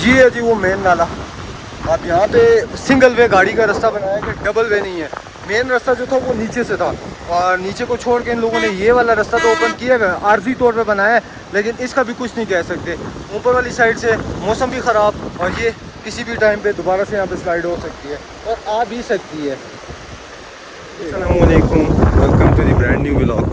ये है जी वो मेन नाला। आप यहाँ पे सिंगल वे गाड़ी का रास्ता बनाया कि डबल वे नहीं है। मेन रास्ता जो था वो नीचे से था और नीचे को छोड़ के इन लोगों ने ये वाला रास्ता तो ओपन किया है, आर्जी तौर पे बनाया है, लेकिन इसका भी कुछ नहीं कह सकते। ऊपर वाली साइड से मौसम भी ख़राब और ये किसी भी टाइम पे दोबारा से यहाँ पे स्लाइड हो सकती है और आ भी सकती है। अस्सलामुअलैकुम, welcome to the brand new vlog.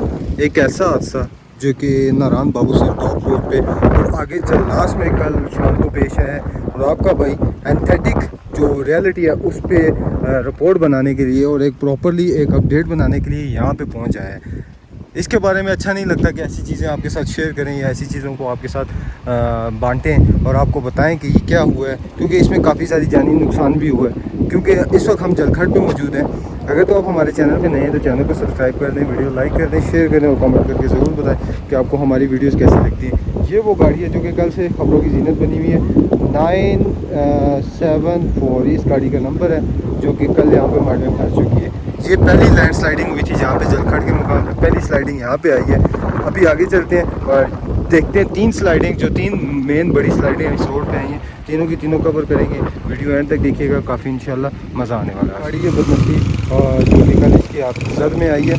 एक ऐसा हादसा जो कि नारायण बाबू से टॉप रोड पे और आगे जल्लास में कल शाम को पेश है। और आपका भाई एंथेटिक जो रियलिटी है उस पर रिपोर्ट बनाने के लिए और एक प्रॉपरली एक अपडेट बनाने के लिए यहाँ पे पहुँच आया है। इसके बारे में अच्छा नहीं लगता कि ऐसी चीज़ें आपके साथ शेयर करें या ऐसी चीज़ों को आपके साथ बांटें और आपको बताएं कि ये क्या हुआ है, क्योंकि इसमें काफ़ी सारी जानी नुकसान भी हुआ है। क्योंकि इस वक्त हम जलखड़ पे मौजूद हैं। अगर तो आप हमारे चैनल पे नए हैं तो चैनल को सब्सक्राइब कर दें, वीडियो लाइक कर दें, शेयर करें और कमेंट करके ज़रूर बताएं कि आपको हमारी वीडियोस कैसी लगती हैं। ये वो गाड़ी है जो कि कल से खबरों की जीनत बनी हुई है। 974 इस गाड़ी का नंबर है जो कि कल यहाँ पे मर्ड में फंस चुकी है। ये पहली लैंड स्लाइडिंग हुई थी जहाँ पे जलखड़ के मुकाम पर पहली स्लाइडिंग यहाँ पे आई है। अभी आगे चलते हैं और देखते हैं तीन स्लाइडिंग जो तीन मेन बड़ी स्लाइडिंग इस रोड पे आई हैं, तीनों की तीनों कवर करेंगे। वीडियो एंड तक देखिएगा, काफ़ी इंशाल्लाह मज़ा आने वाला है। गाड़ी के बदनसीब और जो निकल इसकी आप जद में आई है।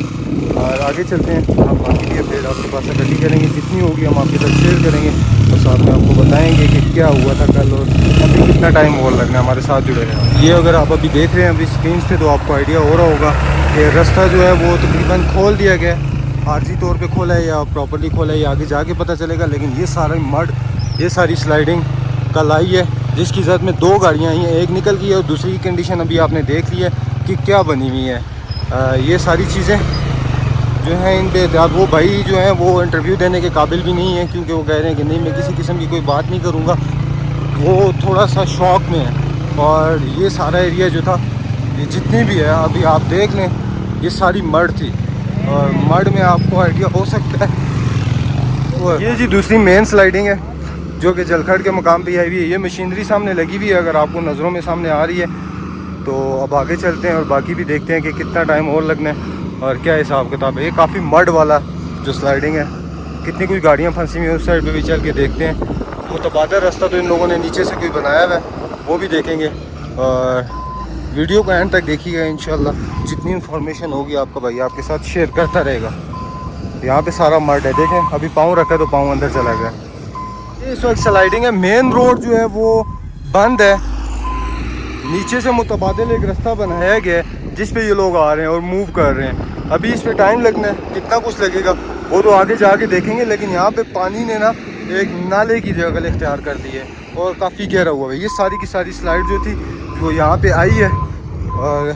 और आगे चलते हैं, हम बाकी भी अपडेट आपके पास इकट्ठी करेंगे, जितनी होगी हम आपके साथ शेयर करेंगे और साथ में आपको बताएंगे कि क्या हुआ था कल और अभी कितना टाइम और लगना है। हमारे साथ जुड़े रहें। ये अगर आप अभी देख रहे हैं अभी स्क्रीन पे तो आपको आइडिया हो रहा होगा कि रास्ता जो है वो तकरीबन खोल दिया गया है। आर्जी तौर पे खोला है या प्रॉपर्ली खोला है, या आगे जाके पता चलेगा। लेकिन ये सारा मड, ये सारी स्लाइडिंग कल आई है जिसकी जद में दो गाड़ियाँ आई हैं, एक निकल गई है और दूसरी की कंडीशन अभी आपने देख ली है कि क्या बनी हुई है। ये सारी चीज़ें जो हैं इन पे वो भाई जो हैं वो इंटरव्यू देने के काबिल भी नहीं है, क्योंकि वो कह रहे हैं कि नहीं मैं किसी किस्म की कोई बात नहीं करूँगा। वो थोड़ा सा शौक में है। और ये सारा एरिया जो था, ये जितनी भी है अभी आप देख लें, ये सारी मड थी और मड में आपको आइडिया हो सकता है। ये जी दूसरी मेन स्लाइडिंग है जो कि जलखड़ के मुकाम पे आई हुई है। ये मशीनरी सामने लगी हुई है, अगर आपको नज़रों में सामने आ रही है। तो अब आगे चलते हैं और बाकी भी देखते हैं कि कितना टाइम और लगना है और क्या हिसाब किताब है। ये काफ़ी मड वाला जो स्लाइडिंग है, कितनी कुछ गाड़ियाँ फंसी हुई हैं उस साइड पे भी चल के देखते हैं। मुतबादल रास्ता तो इन लोगों ने नीचे से कोई बनाया हुआ है, वो भी देखेंगे। और वीडियो को एंड तक देखिएगा, इंशाल्लाह जितनी इन्फॉर्मेशन होगी आपका भाई आपके साथ शेयर करता रहेगा। यहाँ पे सारा मड है, देखें अभी पाँव रखा तो पाँव अंदर चला गया। इस वक्त स्लाइडिंग है, मेन रोड जो है वो बंद है। नीचे से मुतबादिल एक रास्ता बनाया गया है जिस पे ये लोग आ रहे हैं और मूव कर रहे हैं। अभी इस पे टाइम लगना है, कितना कुछ लगेगा वो तो आगे जाके देखेंगे। लेकिन यहाँ पे पानी ने ना एक नाले की जगह इख्तियार कर दी है और काफ़ी गहरा हुआ है। ये सारी की सारी स्लाइड जो थी वो यहाँ पे आई है और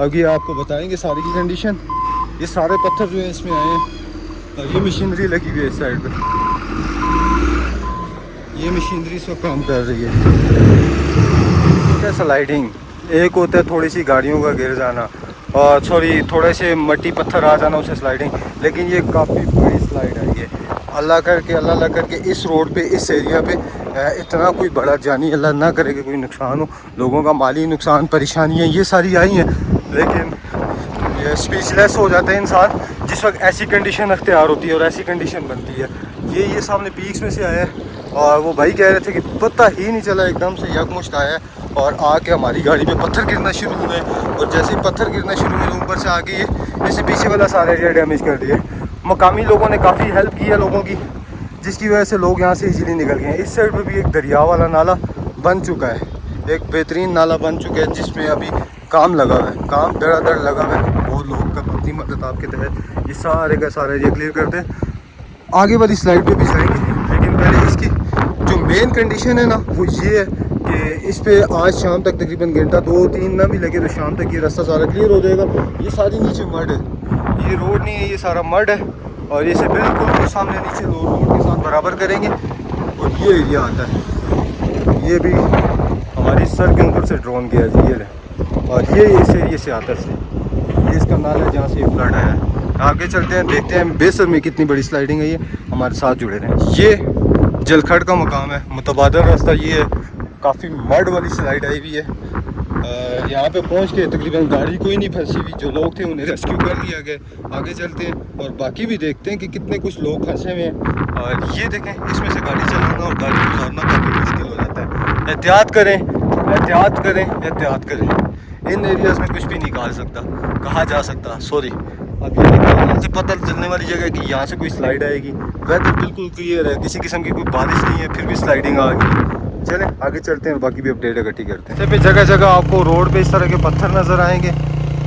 अभी आपको बताएंगे सारी की कंडीशन। ये सारे पत्थर जो है इसमें आए हैं और ये मशीनरी लगी हुई है इस साइड पे। ये मशीनरी इस वक्त काम कर रही है। स्लाइडिंग एक होता है थोड़ी सी गाड़ियों का गिर जाना और सॉरी थोड़े से मट्टी पत्थर आ जाना उसे स्लाइडिंग, लेकिन ये काफ़ी बड़ी स्लाइड है। ये अल्लाह करके इस रोड पे इस एरिया पे इतना कोई बड़ा जानी अल्लाह ना करे कि कोई नुकसान हो, लोगों का माली नुकसान, परेशानियाँ ये सारी आई हैं। लेकिन ये स्पीचलेस हो जाता है इंसान जिस वक्त ऐसी कंडीशन अख्तियार होती है और ऐसी कंडीशन बनती है। ये सामने पीक्स में से आया है और वो भाई कह रहे थे कि पता ही नहीं चला, एकदम से यकमुश्त आया और आके हमारी गाड़ी पे पत्थर गिरना शुरू हुए और जैसे ही पत्थर गिरना शुरू हुए ऊपर से आगे ये जैसे पीछे वाला सारा एरिया डैमेज कर दिया। मकामी लोगों ने काफ़ी हेल्प की है लोगों की, जिसकी वजह से लोग यहाँ से इजीली निकल गए हैं। इस साइड पे भी एक दरिया वाला नाला बन चुका है, एक बेहतरीन नाला बन चुका है जिसमें अभी काम लगा हुआ है, काम धड़ाधड़ लगा हुआ है। बहुत लोग का अपनी मदद आपके तहत ये सारे का सारा एरिया क्लियर करते हैं। आगे वाली स्लाइड पे भी जाएंगे, लेकिन पहले इसकी जो मेन कंडीशन है ना वो ये है कि इस पे आज शाम तक तकरीबन घंटा 2-3 ना भी लगे तो शाम तक ये रास्ता सारा क्लियर हो जाएगा। ये सारी नीचे मड है, ये रोड नहीं है, ये सारा मड है और इसे बिल्कुल सामने नीचे रोड के साथ बराबर करेंगे और ये एरिया आता है। ये भी हमारी सर के ऊपर से ड्रोन गया जी, ये और ये इस एरिए से आता है, ये इसका नाला है जहाँ से ये फ्लड आया है। आगे चलते हैं, देखते हैं बेसर में कितनी बड़ी स्लाइडिंग है। ये हमारे साथ जुड़े रहें। ये जलखड़ का मकाम है, मुतबादल रास्ता ये है, काफ़ी मड वाली स्लाइड आई हुई है। यहाँ पे पहुँच के तकरीबन गाड़ी कोई नहीं फंसी हुई, जो लोग थे उन्हें रेस्क्यू कर लिया गया। आगे चलते हैं और बाकी भी देखते हैं कि कितने कुछ लोग फंसे हुए हैं। और ये देखें इसमें से गाड़ी चलाना और गाड़ी गुजारना काफ़ी मुश्किल हो जाता है। एहतियात करें, एहतियात करें, एहतियात करें। इन एरियाज़ में कुछ भी नहीं कहा जा सकता सॉरी। अब ये निकालने से पता चलने वाली जगह है कि यहाँ से कोई स्लाइड आएगी। वेदर बिल्कुल क्लियर है, किसी किस्म की कोई बारिश नहीं है, फिर भी स्लाइडिंग आ गई। चलें आगे चलते हैं, बाकी भी अपडेट इकट्ठी करते हैं। पे जगह जगह आपको रोड पे इस तरह के पत्थर नज़र आएंगे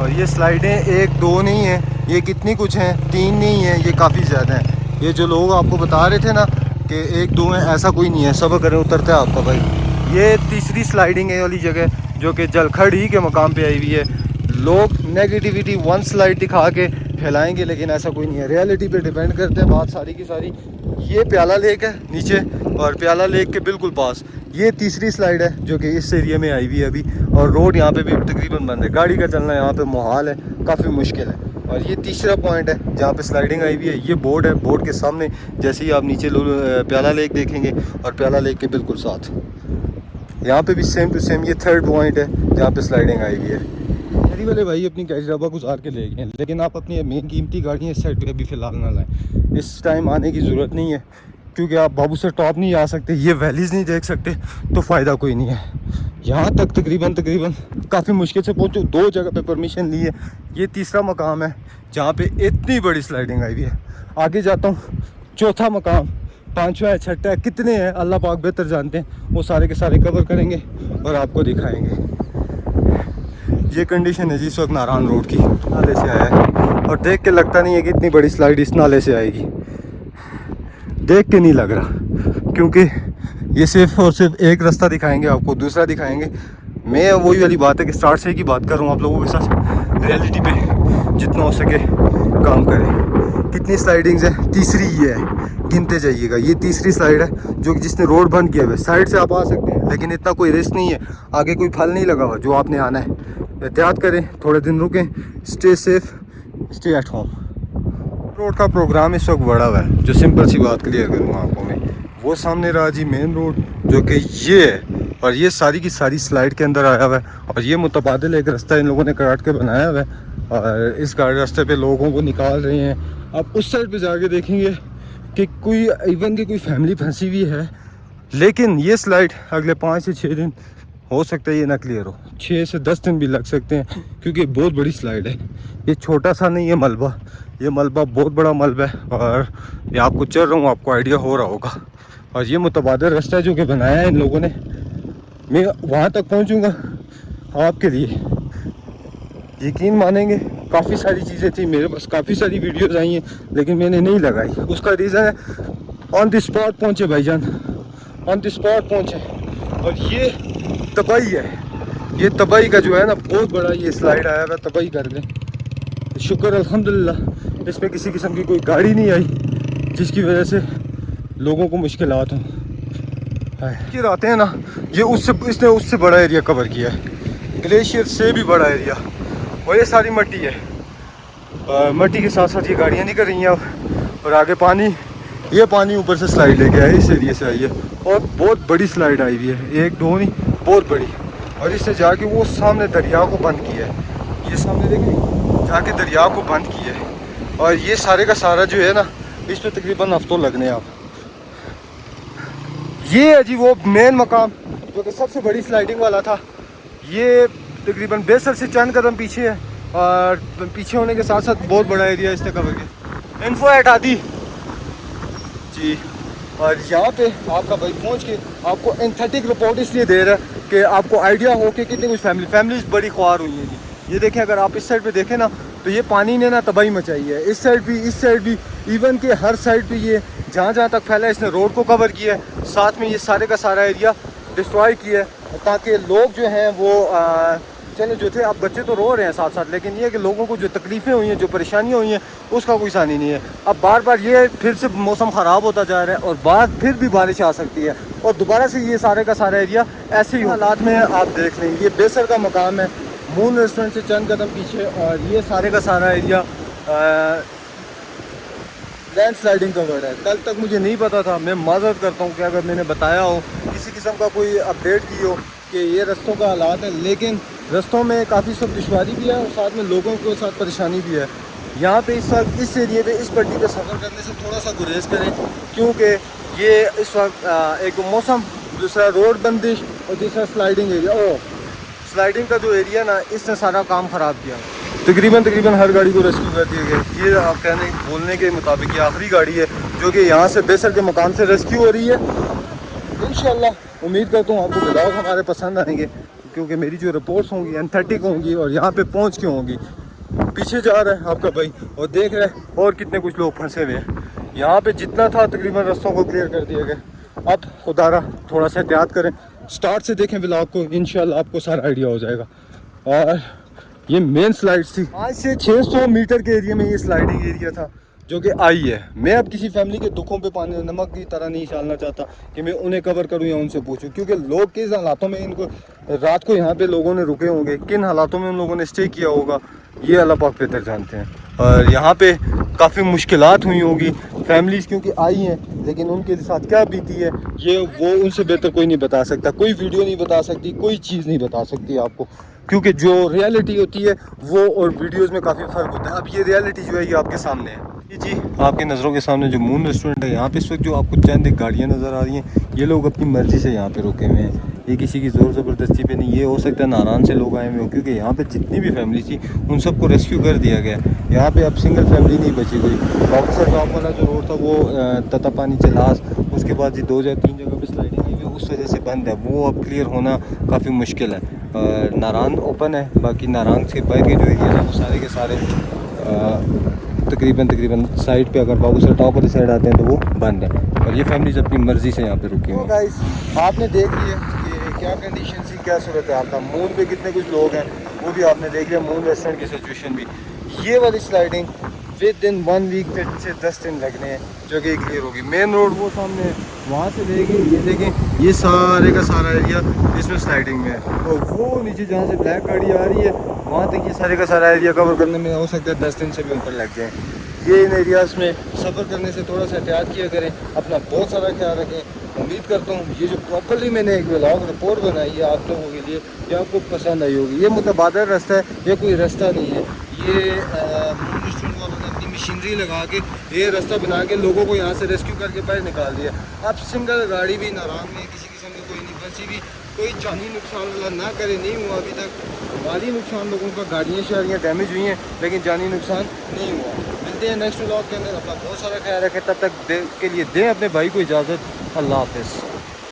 और ये स्लाइडें एक दो नहीं है, ये कितनी कुछ हैं, 3 नहीं है, ये काफ़ी ज़्यादा हैं। ये जो लोग आपको बता रहे थे ना कि 1-2 हैं, ऐसा कोई नहीं है, सब करें उतरता है आपका भाई। ये तीसरी स्लाइडिंग है वाली जगह जो कि जलखड़ी के मकाम पे आई हुई है। लोग नेगेटिविटी 1 स्लाइड दिखा के फैलाएंगे, लेकिन ऐसा कोई नहीं है। रियलिटी पे डिपेंड करते हैं बात सारी की सारी। ये प्याला लेक है नीचे, और प्याला लेक के बिल्कुल पास ये तीसरी स्लाइड है जो कि इस एरिया में आई हुई है अभी। और रोड यहाँ पे भी तकरीबन बंद है, गाड़ी का चलना यहाँ पे मुहाल है, काफ़ी मुश्किल है। और ये तीसरा पॉइंट है जहाँ पे स्लाइडिंग आई हुई है। ये बोर्ड है, बोर्ड के सामने जैसे ही आप नीचे प्याला लेक देखेंगे और प्याला लेक के बिल्कुल साथ यहाँ पे भी सेम टू सेम ये 3rd पॉइंट है जहाँ पे स्लाइडिंग आई हुई है। गाड़ी वाले भाई अपनी कैश डब्बा गुजार के ले गए, लेकिन आप अपनी मेन कीमती गाड़ियाँ इस साइड पे अभी फ़िलहाल ना लाएं। इस टाइम आने की ज़रूरत नहीं है, क्योंकि आप बाबू से टॉप नहीं आ सकते, ये वैलीज़ नहीं देख सकते, तो फ़ायदा कोई नहीं है। यहाँ तक तकरीबन काफ़ी मुश्किल से पहुँचो। 2 जगह पे परमिशन ली है। ये तीसरा मकाम है जहाँ पे इतनी बड़ी स्लाइडिंग आई हुई है। आगे जाता हूँ, चौथा मकाम, 5वां है, 6ठा है, कितने हैं अल्लाह पाक बेहतर जानते हैं। वो सारे के सारे कवर करेंगे और आपको दिखाएंगे। ये कंडीशन है जी इस वक्त नारायण रोड की, नाले से आया है और देख के लगता नहीं है कि इतनी बड़ी स्लाइड इस नाले से आएगी। देख के नहीं लग रहा, क्योंकि ये सिर्फ और सिर्फ एक रास्ता दिखाएंगे आपको, दूसरा दिखाएंगे। मैं वही वाली बात है कि स्टार्ट से ही की बात कर रहा हूँ आप लोगों के साथ। रियलिटी पे जितना हो सके काम करें। कितनी स्लाइडिंग्स है? तीसरी ये है, गिनते जाइएगा। ये तीसरी स्लाइड है जो कि जिसने रोड बंद किया हुआ है। साइड से आप आ सकते हैं, लेकिन इतना कोई रिस्क नहीं है, आगे कोई फल नहीं लगा हुआ जो आपने आना है। एहतियात करें, थोड़े दिन रुकें, stay safe, stay at home. Road का प्रोग्राम इस वक्त बड़ा हुआ है, जो सिंपल सी बात क्लियर करूँगा आपको मैं। वो सामने रहा जी मेन रोड जो कि ये है, और ये सारी की सारी स्लाइड के अंदर आया हुआ है। और ये मुतबादिल एक रास्ता इन लोगों ने काट के बनाया हुआ है, और इस रास्ते पे लोगों को निकाल रहे हैं। आप उस साइड पे जाके देखेंगे कि कोई इवन की कोई फैमिली फंसी हुई है, लेकिन ये स्लाइड अगले 5 से 6 दिन हो सकता है ये ना क्लियर हो, 6 से 10 दिन भी लग सकते हैं, क्योंकि बहुत बड़ी स्लाइड है। ये छोटा सा नहीं है मलबा, ये मलबा बहुत बड़ा मलबा है। और ये आपको चल रहा हूँ, आपको आइडिया हो रहा होगा। और ये मुतबादिल रास्ता जो कि बनाया है इन लोगों ने, मैं वहाँ तक पहुँचूँगा आपके लिए, यकीन मानेंगे। काफ़ी सारी चीज़ें थी मेरे पास, काफ़ी सारी वीडियोस आई हैं, लेकिन मैंने नहीं लगाई। उसका रीज़न है ऑन द स्पॉट पहुँचे भाईजान, ऑन द स्पॉट पहुँचे। और ये तबाही है, ये तबाही का जो है ना बहुत बड़ा ये स्लाइड आया हुआ, तबाही कर दें। शुक्र अल्हम्दुलिल्लाह इसमें किसी किस्म की कोई गाड़ी नहीं आई, जिसकी वजह से लोगों को मुश्किलात हों। फिर आते हैं ना, ये इसने उससे बड़ा एरिया कवर किया है, ग्लेशियर से भी बड़ा एरिया। और ये सारी मट्टी है, मट्टी के साथ साथ ये गाड़ियाँ निकल रही हैं अब। और आगे पानी, ये पानी ऊपर से स्लाइड लेके आया, इस एरिया से आई है। और बहुत बड़ी स्लाइड आई हुई है, 1-2 नहीं, बहुत बड़ी। और इससे जाके वो सामने दरिया को बंद किया है, ये सामने देखें, जाके दरिया को बंद किया है। और ये सारे का सारा जो है ना, इस पर तकरीबन हफ्तों लगने आप। ये है जी वो मेन मकाम जो कि सबसे बड़ी स्लाइडिंग वाला था। ये तकरीबन बेसर से चंद कदम पीछे है, और पीछे होने के साथ साथ बहुत बड़ा एरिया इसने कवर किया। इन्फो एट आदि जी। और यहाँ पे आपका भाई पहुँच के आपको एंथेटिक रिपोर्ट इसलिए दे रहा है कि आपको आइडिया हो कि कितनी कुछ फैमिलीज बड़ी ख्वार हुई है जी। ये देखें, अगर आप इस साइड पे देखें ना, तो ये पानी ने ना तबाही मचाई है। इस साइड भी इवन के हर साइड पे ये जहाँ जहाँ तक फैला है, इसने रोड को कवर किया है, साथ में ये सारे का सारा एरिया डिस्ट्रॉय किया है, ताकि लोग जो हैं वो चले जो थे। अब बच्चे तो रो रहे हैं साथ साथ, लेकिन ये है कि लोगों को जो तकलीफ़ें हुई हैं, जो परेशानियाँ हुई हैं, उसका कोई सानी नहीं है। अब बार बार ये फिर से मौसम ख़राब होता जा रहा है, और बाद फिर भी बारिश आ सकती है, और दोबारा से ये सारे का सारा एरिया ऐसे ही हालात में आप देख लें। ये बेसर का मकाम है, मून रेस्टोरेंट से चंद कदम पीछे, और ये सारे का सारा एरिया लैंड स्लाइडिंग कवर्ड है। कल तक मुझे नहीं पता था, मैं माजरत करता हूँ कि अगर मैंने बताया हो, किसी किस्म का कोई अपडेट की हो कि ये रस्तों का हालात है। लेकिन रस्तों में काफ़ी सब दुश्वारी भी है, और साथ में लोगों के साथ परेशानी भी है। यहाँ पे इस वक्त इस एरिए पे, इस पट्टी पे सफ़र करने से थोड़ा सा गुरेज करें, क्योंकि ये इस वक्त एक मौसम, दूसरा रोड बंदिश, और दूसरा स्लाइडिंग एरिया। ओ स्लाइडिंग का जो एरिया ना, इसने सारा काम ख़राब किया। तकरीबन हर गाड़ी को रेस्क्यू कर दिया गया। ये आप बोलने के मुताबिक ये आखिरी गाड़ी है जो कि यहाँ से बेसर के मकाम से रेस्क्यू हो रही है। इंशाल्लाह उम्मीद करता हूँ आपको ब्लॉग हमारे पसंद आएंगे, क्योंकि मेरी जो रिपोर्ट्स होंगी एंथेटिक होंगी और यहाँ पे पहुँच के होंगी। पीछे जा रहा है आपका भाई और देख रहे हैं और कितने कुछ लोग फंसे हुए हैं। यहाँ पे जितना था तकरीबन रास्तों को क्लियर कर दिया गया। अब खुदारा थोड़ा सा एहतियात करें, स्टार्ट से देखें ब्लॉग को, इंशाल्लाह आपको सारा आइडिया हो जाएगा। और ये मेन स्लाइड्स थी, 5 से 600 मीटर के एरिया में ये स्लाइडिंग एरिया था जो कि आई है। मैं अब किसी फैमिली के दुखों पे पानी नमक की तरह नहीं डालना चाहता कि मैं उन्हें कवर करूं या उनसे पूछूं, क्योंकि लोग किस हालातों में इनको रात को यहाँ पे लोगों ने रुके होंगे, किन हालातों में उन लोगों ने स्टे किया होगा, ये अल्लाह पाक बेहतर जानते हैं। और यहाँ पे काफ़ी मुश्किलात हुई होगी फैमिलीज़ क्योंकि आई हैं, लेकिन उनके साथ क्या बीती है ये वो उनसे बेहतर कोई नहीं बता सकता। कोई वीडियो नहीं बता सकती, कोई चीज़ नहीं बता सकती आपको, क्योंकि जो रियलिटी होती है वो और वीडियोस में काफ़ी फ़र्क होता है। अब ये रियलिटी जो है ये आपके सामने है। जी आपके नज़रों के सामने जो मून रेस्टोरेंट है, यहाँ पे इस वक्त जो आपको चंद एक गाड़ियाँ नज़र आ रही हैं, ये लोग अपनी मर्ज़ी से यहाँ पे रुके हुए हैं। ये किसी की ज़ोर ज़बरदस्ती पे नहीं। ये हो सकता है नारायण से लोग आए हुए हो, क्योंकि यहाँ पे जितनी भी फैमिली थी उन सबको रेस्क्यू कर दिया गया। यहाँ पे अब सिंगल फैमिली नहीं बची कोई। बॉक्सर टॉप वाला जो रोड था वो ततापानी चलास, उसके बाद ये 2 या 3 जगह पर स्लाइडिंग की हुई, उस वजह से बंद है। वो अब क्लियर होना काफ़ी मुश्किल है। नारायण ओपन है, बाकी नारायण के बाहर के जो एरिया है वो सारे के सारे तकरीबन साइड पे, अगर बाबूसर टॉप वाली साइड आते हैं तो वो बंद है। और ये फैमिलीज अपनी मर्ज़ी से यहाँ पे रुकी हुई हैं। गाइस आपने देख लिया कि क्या कंडीशन थी, क्या सूरत हाल था। मून पे कितने कुछ लोग हैं वो भी आपने देख लिया, मून रेस्टोरेंट की सिचुएशन भी। ये वाली स्लाइडिंग विद इन 1 वीक से 10 दिन लगने हैं जो कि क्लियर होगी। मेन रोड वो सामने है, वहाँ से लेके ये देखें ये सारे का सारा एरिया इसमें स्लाइडिंग में है। और वो नीचे जहाँ से ब्लैक गाड़ी आ रही है वहाँ तक ये सारे का सारा एरिया कवर करने में हो सकता है 10 दिन से भी ऊपर लग जाए। ये इन एरियाज़ में सफ़र करने से थोड़ा सा एहतियात किया करें, अपना बहुत सारा ख्याल रखें। उम्मीद करता हूँ ये जो प्रॉपर्ली मैंने एक व्लॉग रिपोर्ट बनाई है आप लोगों के लिए, ये आपको पसंद आई होगी। ये मुतबादल रास्ता है, ये कोई रास्ता नहीं है। ये अपनी मशीनरी लगा के ये रास्ता बना के लोगों को यहाँ से रेस्क्यू करके बाहर निकाल दिया। अब सिंगल गाड़ी भी नारायण में किसी किस्म की कोई नहीं फंसी भी, कोई जानी नुकसान वाला ना करे, नहीं हुआ अभी तक। माली नुकसान लोगों का, गाड़ियाँ शाड़ियाँ डैमेज हुई हैं, लेकिन जानी नुकसान नहीं हुआ। मिलते हैं नेक्स्ट व्लॉग के अंदर। अपना बहुत सारा ख्याल रखें, तब तक के लिए दें अपने भाई को इजाज़त। अल्लाह हाफ़िज़।